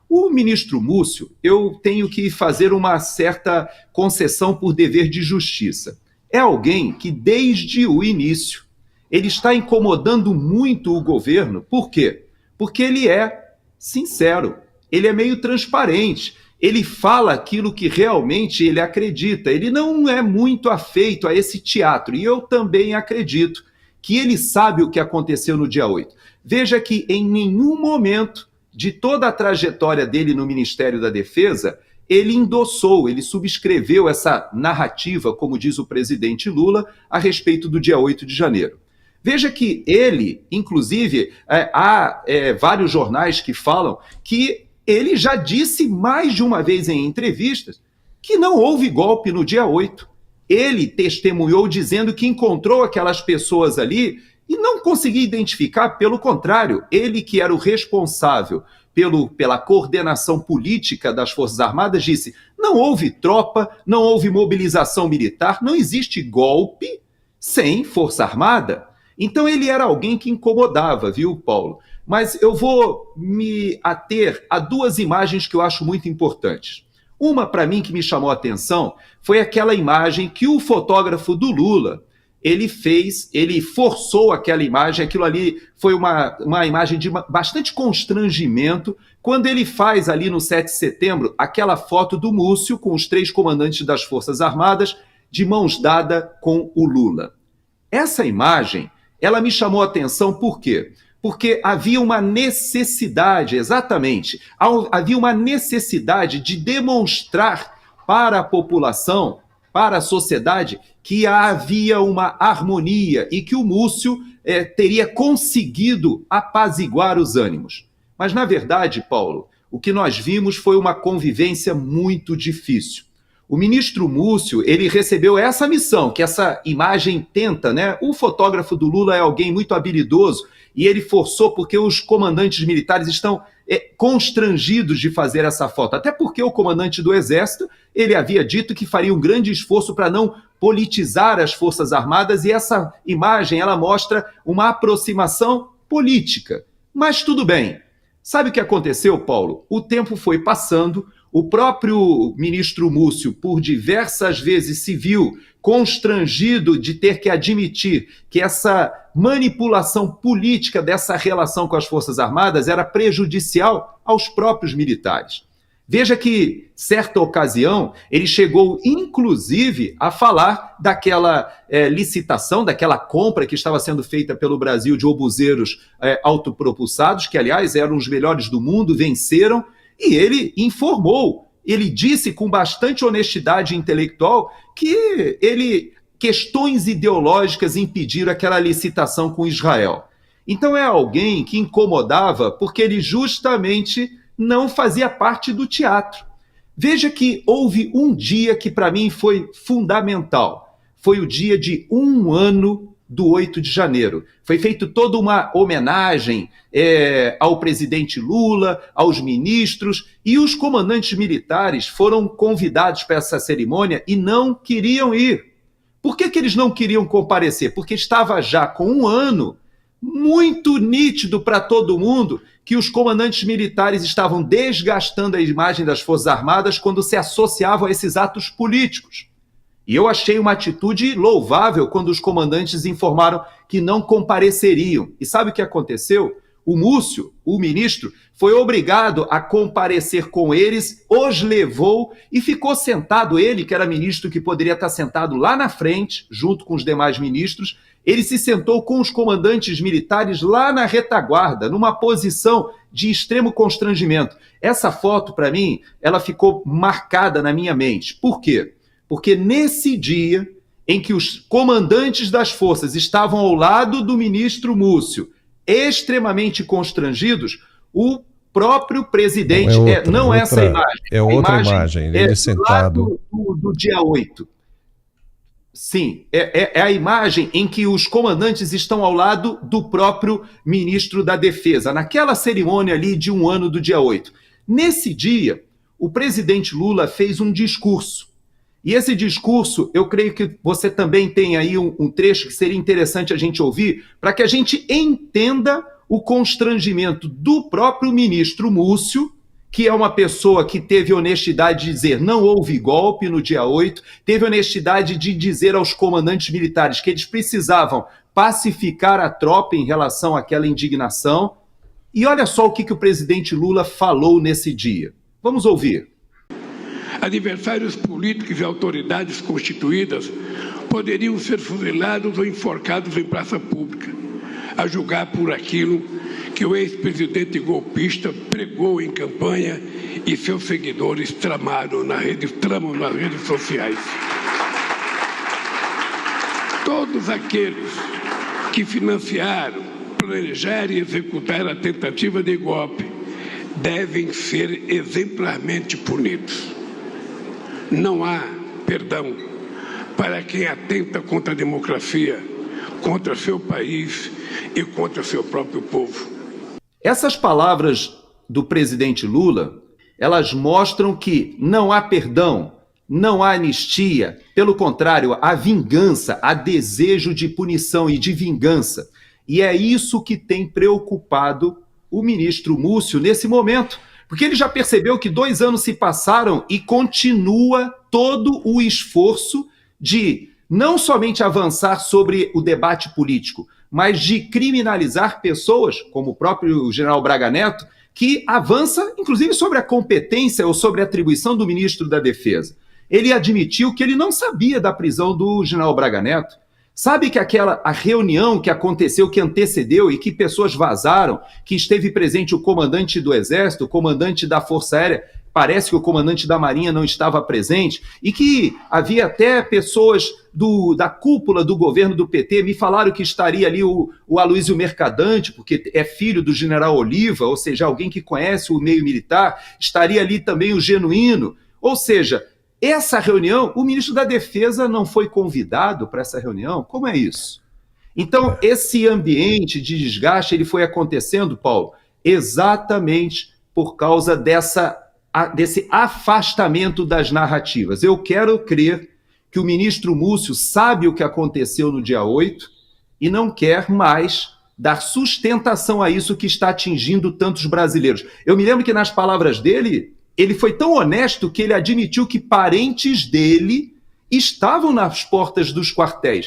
O ministro Múcio, eu tenho que fazer uma certa concessão por dever de justiça. É alguém que, desde o início, ele está incomodando muito o governo. Por quê? Porque ele é sincero, ele é meio transparente, ele fala aquilo que realmente ele acredita, ele não é muito afeito a esse teatro, e eu também acredito que ele sabe o que aconteceu no dia 8. Veja que em nenhum momento de toda a trajetória dele no Ministério da Defesa, ele endossou, ele subscreveu essa narrativa, como diz o presidente Lula, a respeito do dia 8 de janeiro. Veja que ele, inclusive, há vários jornais que falam que ele já disse mais de uma vez em entrevistas que não houve golpe no dia 8. Ele testemunhou dizendo que encontrou aquelas pessoas ali e não conseguia identificar, pelo contrário, ele que era o responsável pela coordenação política das Forças Armadas, disse: não houve tropa, não houve mobilização militar, não existe golpe sem Força Armada. Então ele era alguém que incomodava, viu, Paulo? Mas eu vou me ater a duas imagens que eu acho muito importantes. Uma, para mim, que me chamou a atenção, foi aquela imagem que o fotógrafo do Lula, ele forçou aquela imagem, aquilo ali foi uma imagem de bastante constrangimento, quando ele faz ali no 7 de setembro aquela foto do Múcio com os 3 comandantes das Forças Armadas de mãos dadas com o Lula. Essa imagem, ela me chamou a atenção por quê? Porque havia uma necessidade, exatamente, havia uma necessidade de demonstrar para a população, para a sociedade, que havia uma harmonia e que o Múcio teria conseguido apaziguar os ânimos. Mas, na verdade, Paulo, o que nós vimos foi uma convivência muito difícil. O ministro Múcio, ele recebeu essa missão, que essa imagem tenta, né? O fotógrafo do Lula é alguém muito habilidoso e ele forçou porque os comandantes militares estão constrangidos de fazer essa foto. Até porque o comandante do Exército, ele havia dito que faria um grande esforço para não politizar as Forças Armadas e essa imagem, ela mostra uma aproximação política. Mas tudo bem. Sabe o que aconteceu, Paulo? O tempo foi passando. O próprio ministro Múcio, por diversas vezes, se viu constrangido de ter que admitir que essa manipulação política dessa relação com as Forças Armadas era prejudicial aos próprios militares. Veja que, certa ocasião, ele chegou, inclusive, a falar daquela licitação, daquela compra que estava sendo feita pelo Brasil de obuseiros autopropulsados, que, aliás, eram os melhores do mundo, venceram. E ele informou, ele disse com bastante honestidade intelectual que questões ideológicas impediram aquela licitação com Israel. Então é alguém que incomodava porque ele justamente não fazia parte do teatro. Veja que houve um dia que para mim foi fundamental. Foi o dia de 1 ano do 8 de janeiro. Foi feita toda uma homenagem ao presidente Lula, aos ministros, e os comandantes militares foram convidados para essa cerimônia e não queriam ir. Por que eles não queriam comparecer? Porque estava já com 1 ano muito nítido para todo mundo que os comandantes militares estavam desgastando a imagem das Forças Armadas quando se associavam a esses atos políticos. E eu achei uma atitude louvável quando os comandantes informaram que não compareceriam. E sabe o que aconteceu? O Múcio, o ministro, foi obrigado a comparecer com eles, os levou e ficou sentado, ele que era ministro que poderia estar sentado lá na frente, junto com os demais ministros, ele se sentou com os comandantes militares lá na retaguarda, numa posição de extremo constrangimento. Essa foto, para mim, ela ficou marcada na minha mente. Por quê? Porque nesse dia em que os comandantes das forças estavam ao lado do ministro Múcio, extremamente constrangidos, o próprio presidente... Não essa imagem. É outra imagem, ele sentado. Do dia 8. Sim, é a imagem em que os comandantes estão ao lado do próprio ministro da Defesa, naquela cerimônia ali de 1 ano do dia 8. Nesse dia, o presidente Lula fez um discurso. E esse discurso, eu creio que você também tem aí um trecho que seria interessante a gente ouvir, para que a gente entenda o constrangimento do próprio ministro Múcio que é uma pessoa que teve honestidade de dizer não houve golpe no dia 8, teve honestidade de dizer aos comandantes militares que eles precisavam pacificar a tropa em relação àquela indignação. E olha só o que o presidente Lula falou nesse dia. Vamos ouvir. Adversários políticos e autoridades constituídas poderiam ser fuzilados ou enforcados em praça pública, a julgar por aquilo que o ex-presidente golpista pregou em campanha e seus seguidores tramam nas redes sociais. Todos aqueles que financiaram, planejaram e executaram a tentativa de golpe devem ser exemplarmente punidos. Não há perdão para quem atenta contra a democracia, contra seu país e contra seu próprio povo. Essas palavras do presidente Lula, elas mostram que não há perdão, não há anistia, pelo contrário, há vingança, há desejo de punição e de vingança. E é isso que tem preocupado o ministro Múcio nesse momento, porque ele já percebeu que 2 anos se passaram e continua todo o esforço de não somente avançar sobre o debate político, mas de criminalizar pessoas, como o próprio general Braga Neto, que avança, inclusive, sobre a competência ou sobre a atribuição do ministro da Defesa. Ele admitiu que ele não sabia da prisão do general Braga Neto. Sabe que a reunião que aconteceu, que antecedeu e que pessoas vazaram, que esteve presente o comandante do Exército, o comandante da Força Aérea, parece que o comandante da Marinha não estava presente, e que havia até pessoas da cúpula do governo do PT, me falaram que estaria ali o Aloysio Mercadante, porque é filho do general Oliva, ou seja, alguém que conhece o meio militar, estaria ali também o Genuíno, ou seja, essa reunião, o ministro da Defesa não foi convidado para essa reunião? Como é isso? Então, esse ambiente de desgaste, ele foi acontecendo, Paulo, exatamente por causa desse afastamento das narrativas. Eu quero crer que o ministro Múcio sabe o que aconteceu no dia 8 e não quer mais dar sustentação a isso que está atingindo tantos brasileiros. Eu me lembro que nas palavras dele, ele foi tão honesto que ele admitiu que parentes dele estavam nas portas dos quartéis.